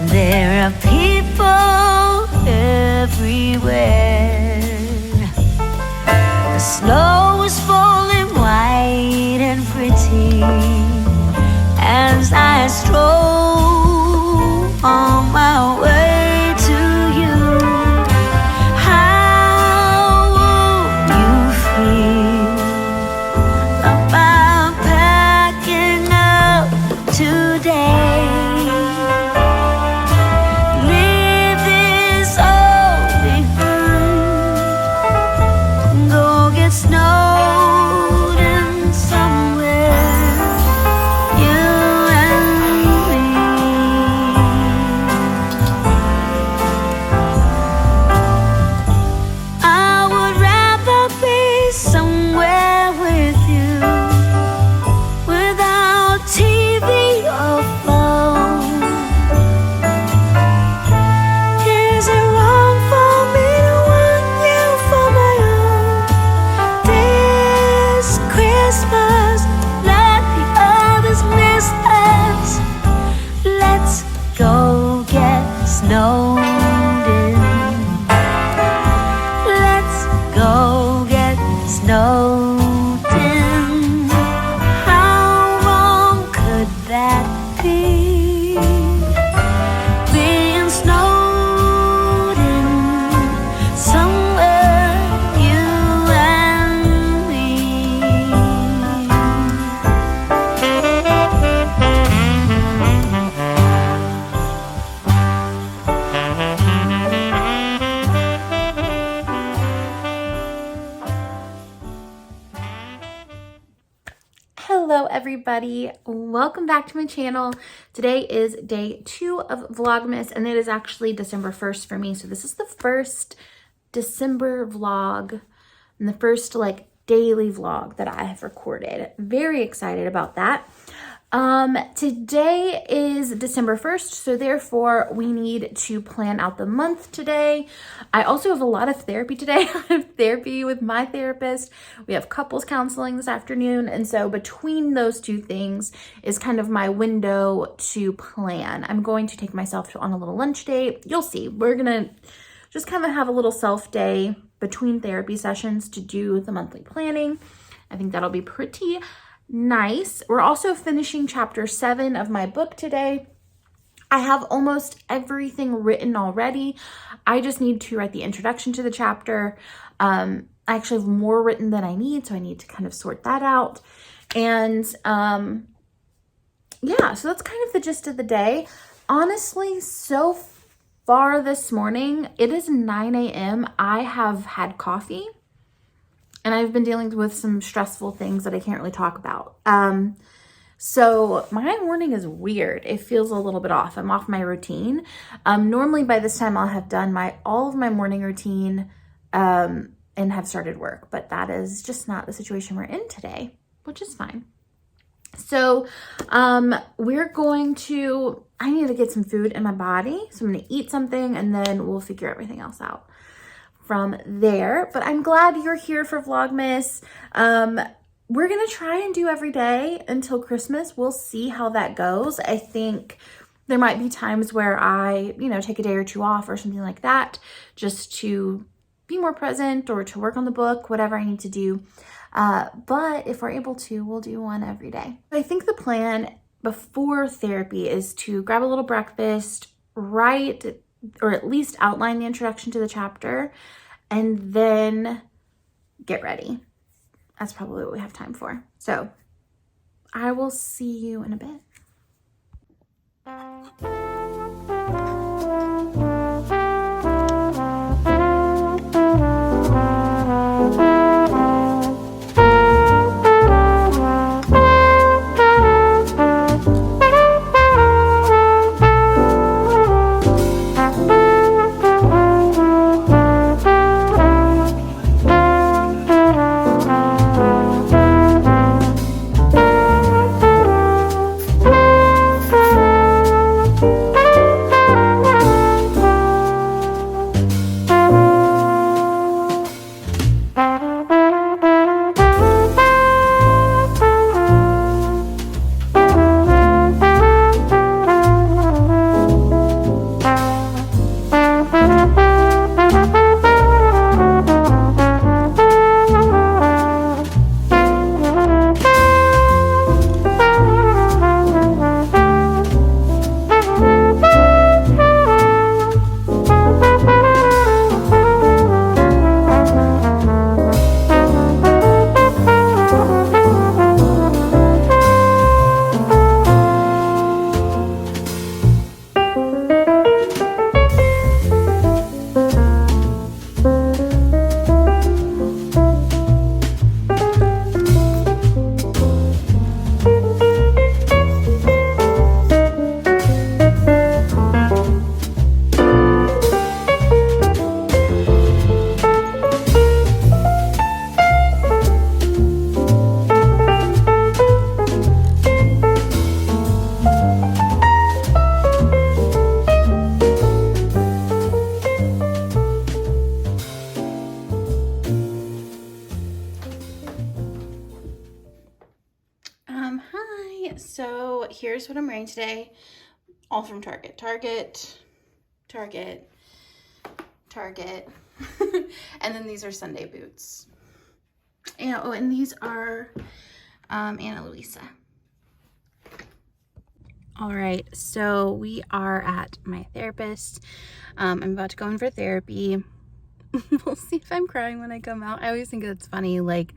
There are people everywhere. The snow is falling white and pretty as I stroll on my way to you. How will you feel about packing up today? Leave this all behind. Go get snowed in somewhere. You and me. I would rather be somewhere with you, without TV or phone. Is it wrong for me to want you for my own? This Christmas, let the others miss us. Let's go get snowed in. Let's go get snowed in. How wrong could that be? Being snowed in somewhere, you and me. Hello everybody, welcome back to my channel. Today is day 2 of Vlogmas and it is actually December 1st for me. So this is the first December vlog and the first like daily vlog that I have recorded. Very excited about that. Today is December 1st, so therefore we need to plan out the month today. I also have a lot of therapy today. I have therapy with my therapist. We have couples counseling this afternoon. And so between those two things is kind of my window to plan. I'm going to take myself on a little lunch date. You'll see. We're going to just kind of have a little self day between therapy sessions to do the monthly planning. I think that'll be pretty nice. We're also finishing chapter 7 of my book today. I have almost everything written already. I just need to write the introduction to the chapter. I actually have more written than I need, so I need to kind of sort that out. And yeah, so that's kind of the gist of the day. Honestly, so far this morning, it is 9 a.m. I have had coffee. And I've been dealing with some stressful things that I can't really talk about. So my morning is weird. It feels a little bit off. I'm off my routine. Normally by this time I'll have done all of my morning routine and have started work. But that is just not the situation we're in today, which is fine. So we're going to, I need to get some food in my body. So I'm going to eat something and then we'll figure everything else out from there. But I'm glad you're here for Vlogmas. We're gonna try and do every day until Christmas. We'll see how that goes. I think there might be times where I, take a day or two off or something like that, just to be more present or to work on the book, whatever I need to do. But if we're able to, we'll do one every day. I think the plan before therapy is to grab a little breakfast, write or at least outline the introduction to the chapter, and then get ready. That's probably what we have time for. So I will see you in a bit. here's what I'm wearing today. All from Target. Target. And then these are Sunday boots. And, oh, and these are Ana Luisa. All right, so we are at my therapist. I'm about to go in for therapy. We'll see if I'm crying when I come out. I always think it's funny, like,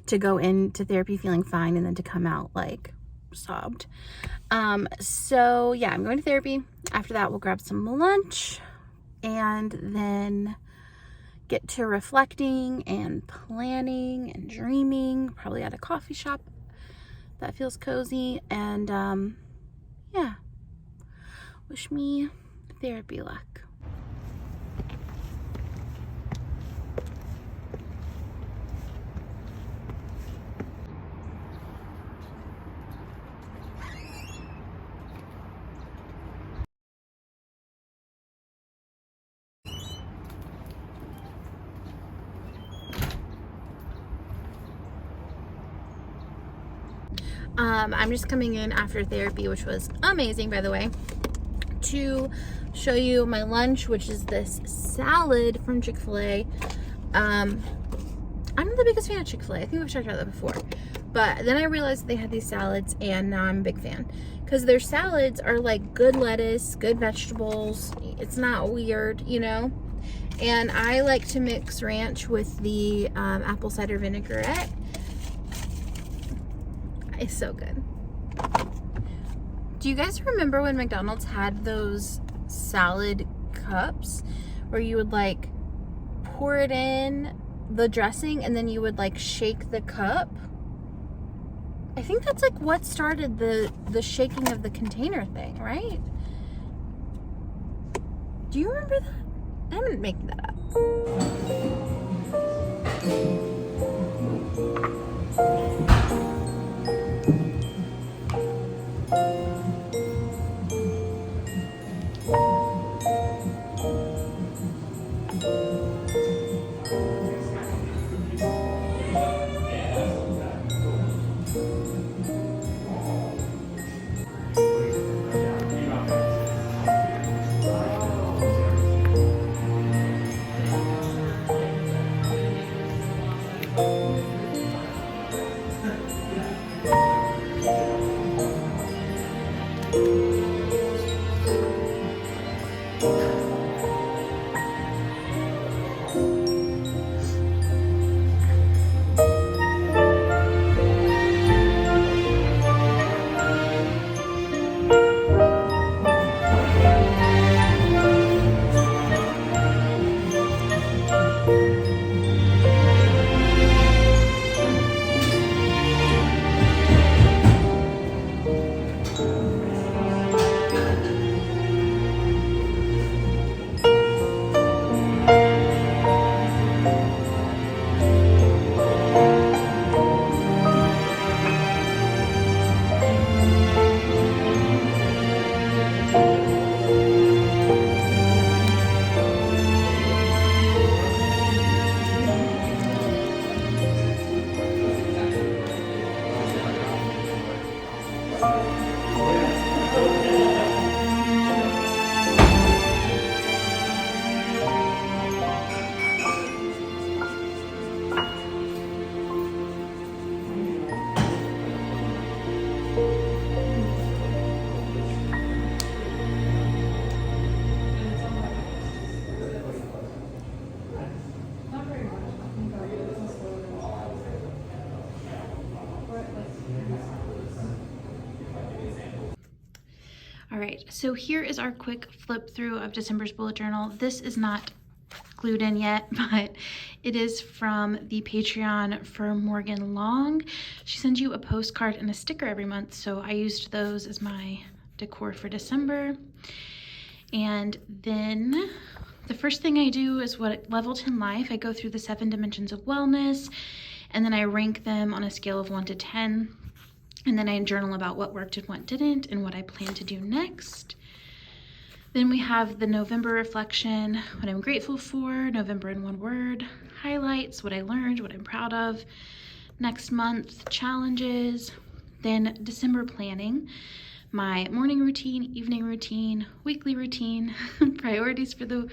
to go into therapy feeling fine and then to come out, like, sobbed. So, yeah, I'm going to therapy. After that, we'll grab some lunch and then get to reflecting and planning and dreaming, probably at a coffee shop that feels cozy. And, yeah, wish me therapy luck. I'm just coming in after therapy, which was amazing, by the way, to show you my lunch, which is this salad from Chick-fil-A. I'm not the biggest fan of Chick-fil-A. I think we've talked about that before. But then I realized they had these salads, and now I'm a big fan. Because their salads are like good lettuce, good vegetables. It's not weird, you know? And I like to mix ranch with the apple cider vinaigrette. It's so good. Do you guys remember when McDonald's had those salad cups where you would like pour it in the dressing and then you would like shake the cup? I think that's like what started the shaking of the container thing, right? Do you remember that? I'm making that up. All right, so here is our quick flip through of December's bullet journal. This is not glued in yet, but it is from the Patreon for Morgan Long. She sends you a postcard and a sticker every month, so I used those as my decor for December. And then the first thing I do is what Level 10 Life. I go through the 7 dimensions of wellness, and then I rank them on a scale of 1 to 10. And then I journal about what worked and what didn't and what I plan to do next. Then we have the November reflection, what I'm grateful for, November in 1 word, highlights, what I learned, what I'm proud of, next month, challenges, then December planning. my morning routine, evening routine, weekly routine, priorities for the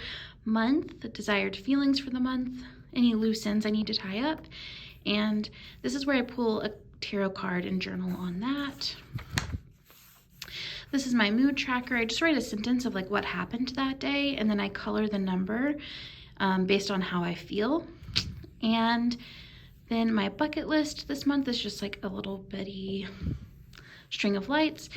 month, the desired feelings for the month, any loose ends I need to tie up. And this is where I pull a tarot card and journal on that. This is my mood tracker. I just write a sentence of like what happened that day, and then I color the number based on how I feel. And then my bucket list this month is just like a little bitty string of lights.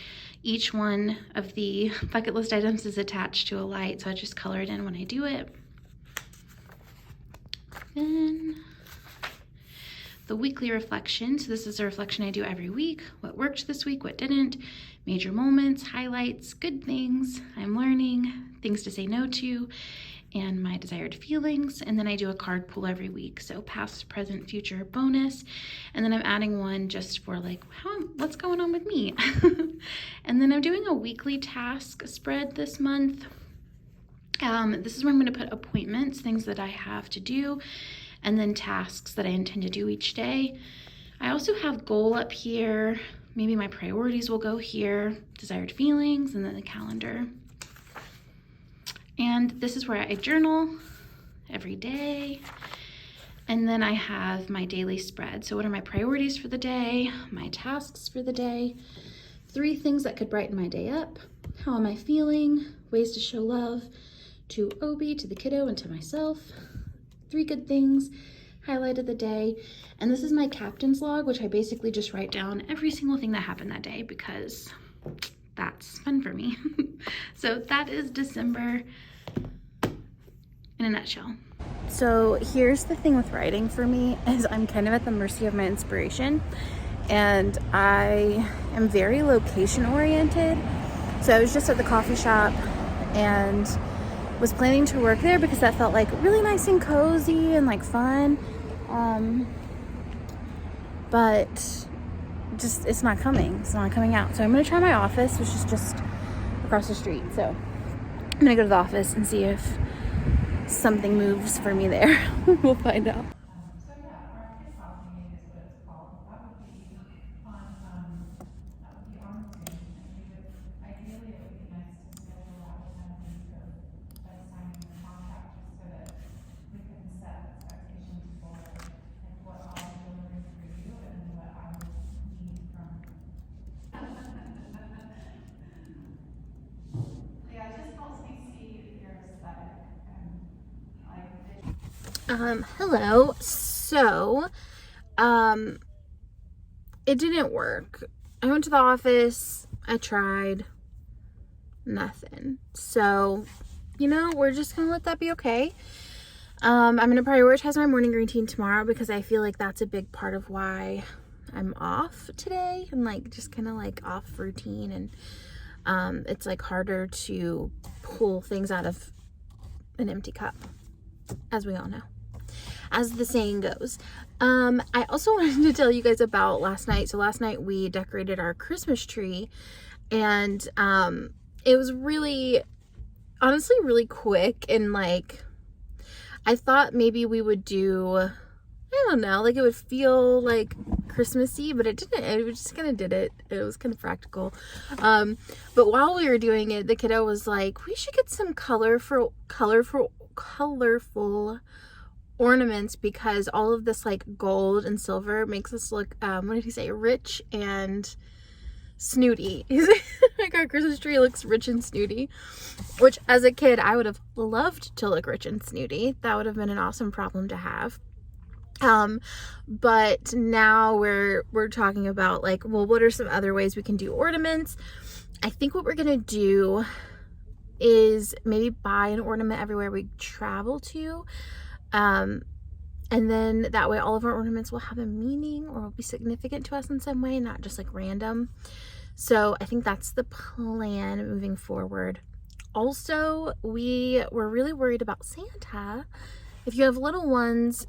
Each one of the bucket list items is attached to a light, so I just color it in when I do it. Then the weekly reflection. So this is a reflection I do every week. What worked this week, what didn't, major moments, highlights, good things I'm learning, things to say no to, and my desired feelings. And then I do a card pull every week. So past, present, future, bonus. And then I'm adding one just for like, what's going on with me? And then I'm doing a weekly task spread this month. This is where I'm going to put appointments, things that I have to do, and then tasks that I intend to do each day. I also have goal up here. Maybe my priorities will go here, desired feelings, and then the calendar. And this is where I journal every day. And then I have my daily spread. So what are my priorities for the day, my tasks for the day, 3 things that could brighten my day up, how am I feeling, ways to show love to Obi, to the kiddo, and to myself, 3 good things, highlight of the day. And this is my captain's log, which I basically just write down every single thing that happened that day because that's fun for me. So that is December in a nutshell. So here's the thing with writing for me is I'm kind of at the mercy of my inspiration, and I am very location oriented. So I was just at the coffee shop and was planning to work there because that felt like really nice and cozy and like fun. But just, it's not coming out. So I'm gonna try my office, which is just across the street. So I'm gonna go to the office and see if something moves for me there. We'll find out. Hello. So, it didn't work. I went to the office, I tried, nothing. So, you know, we're just gonna let that be okay. I'm gonna prioritize my morning routine tomorrow because I feel like that's a big part of why I'm off today and like just kind of like off routine, and it's like harder to pull things out of an empty cup, as we all know, as the saying goes. I also wanted to tell you guys about last night. So last night we decorated our Christmas tree, and it was really, honestly, really quick, and like I thought maybe we would do, I don't know, like it would feel like Christmassy, but it didn't. It just kind of did it. It was kind of practical. But while we were doing it, the kiddo was like, we should get some colorful ornaments because all of this like gold and silver makes us look, what did he say? Rich and snooty. Like our Christmas tree looks rich and snooty, which as a kid I would have loved to look rich and snooty. That would have been an awesome problem to have. But now we're talking about like, well, what are some other ways we can do ornaments? I think what we're gonna do is maybe buy an ornament everywhere we travel to, and then that way all of our ornaments will have a meaning or will be significant to us in some way, not just like random. So I think that's the plan moving forward. Also, we were really worried about Santa. If you have little ones,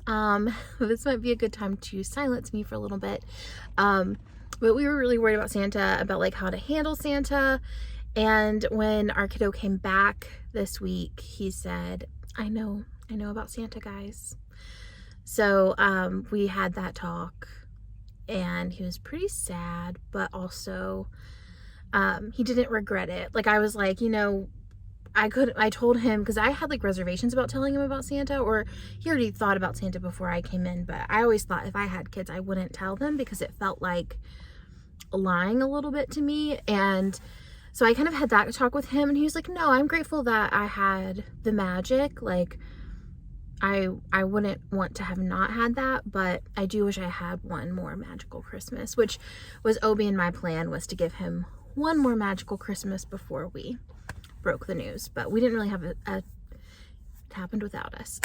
this might be a good time to silence me for a little bit. But we were really worried about Santa, about like how to handle Santa. And when our kiddo came back this week, he said, I know about Santa, guys. So we had that talk, and he was pretty sad, but also he didn't regret it. Like, I was like, you know, I told him, because I had like reservations about telling him about Santa, or he already thought about Santa before I came in, but I always thought if I had kids, I wouldn't tell them because it felt like lying a little bit to me. And so I kind of had that talk with him, and he was like, no, I'm grateful that I had the magic. Like, I wouldn't want to have not had that, but I do wish I had one more magical Christmas, which was Obi and my plan, was to give him one more magical Christmas before we broke the news. But we didn't really have it happened without us.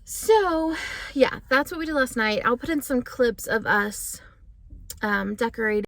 So yeah, that's what we did last night. I'll put in some clips of us decorating.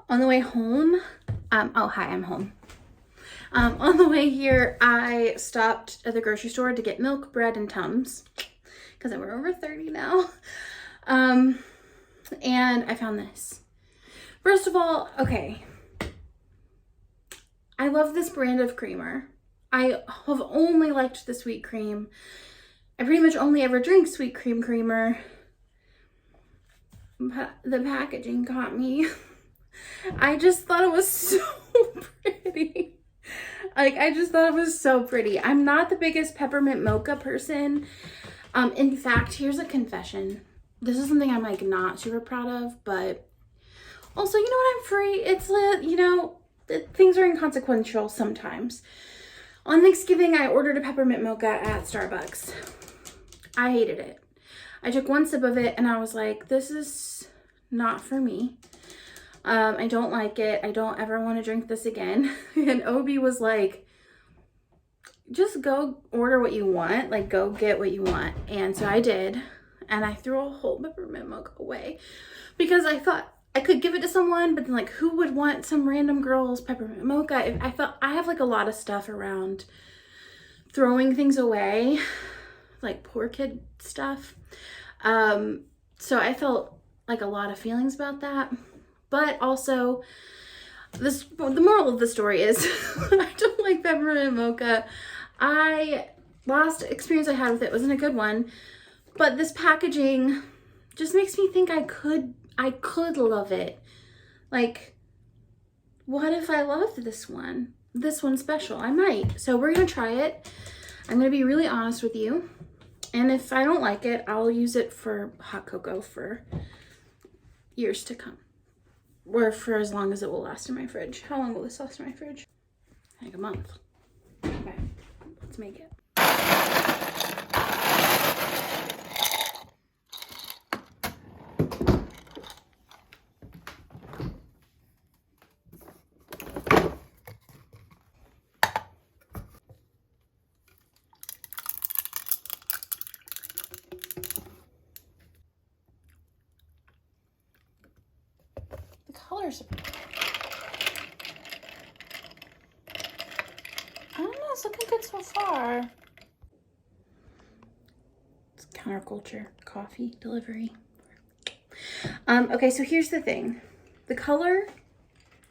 On the way home, oh, hi, I'm home. On the way here, I stopped at the grocery store to get milk, bread, and Tums, because we're over 30 now. And I found this. First of all, okay, I love this brand of creamer. I have only liked the sweet cream. I pretty much only ever drink sweet cream creamer. But the packaging got me. I just thought it was so pretty. Like, I just thought it was so pretty. I'm not the biggest peppermint mocha person. In fact, here's a confession. This is something I'm like not super proud of, but also, you know what, I'm free. It's, you know, things are inconsequential sometimes. On Thanksgiving, I ordered a peppermint mocha at Starbucks. I hated it. I took one sip of it and I was like, this is not for me. I don't like it. I don't ever want to drink this again. And Obi was like, just go order what you want. Like, go get what you want. And so I did. And I threw a whole peppermint mocha away because I thought I could give it to someone, but then, like, who would want some random girl's peppermint mocha? I felt I have like a lot of stuff around throwing things away, like poor kid stuff. So I felt like a lot of feelings about that. But also, the moral of the story is I don't like peppermint mocha. Last experience I had with it wasn't a good one, but this packaging just makes me think I could love it. Like, what if I loved this one? This one's special. I might. So we're gonna try it. I'm gonna be really honest with you. And if I don't like it, I'll use it for hot cocoa for years to come. Or for as long as it will last in my fridge. How long will this last in my fridge? Like a month. Okay, let's make it. Colors. I don't know, it's looking good so far. It's counterculture coffee delivery. Okay, so here's the thing. The color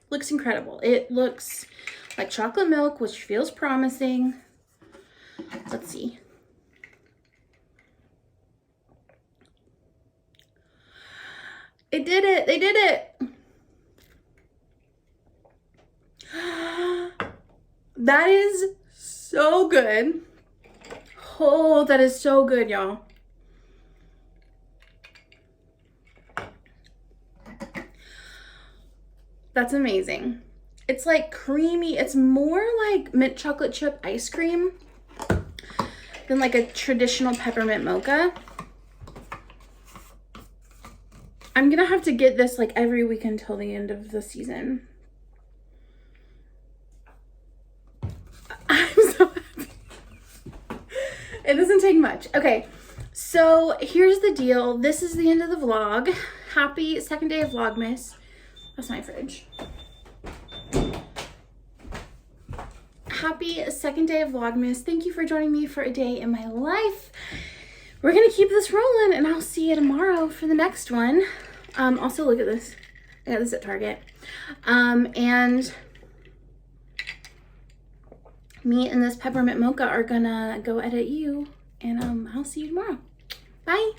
looks incredible. It looks like chocolate milk, which feels promising. Let's see. It did it. They did it. That is so good. Oh, that is so good, y'all. That's amazing. It's like creamy. It's more like mint chocolate chip ice cream than like a traditional peppermint mocha. I'm gonna have to get this like every week until the end of the season. I'm so happy. It doesn't take much. Okay, so here's the deal. This is the end of the vlog. Happy second day of Vlogmas. That's my fridge. Happy second day of Vlogmas. Thank you for joining me for a day in my life. We're gonna keep this rolling, and I'll see you tomorrow for the next one. Also, look at this. I got this at Target. And me and this peppermint mocha are gonna go edit you, and I'll see you tomorrow. Bye.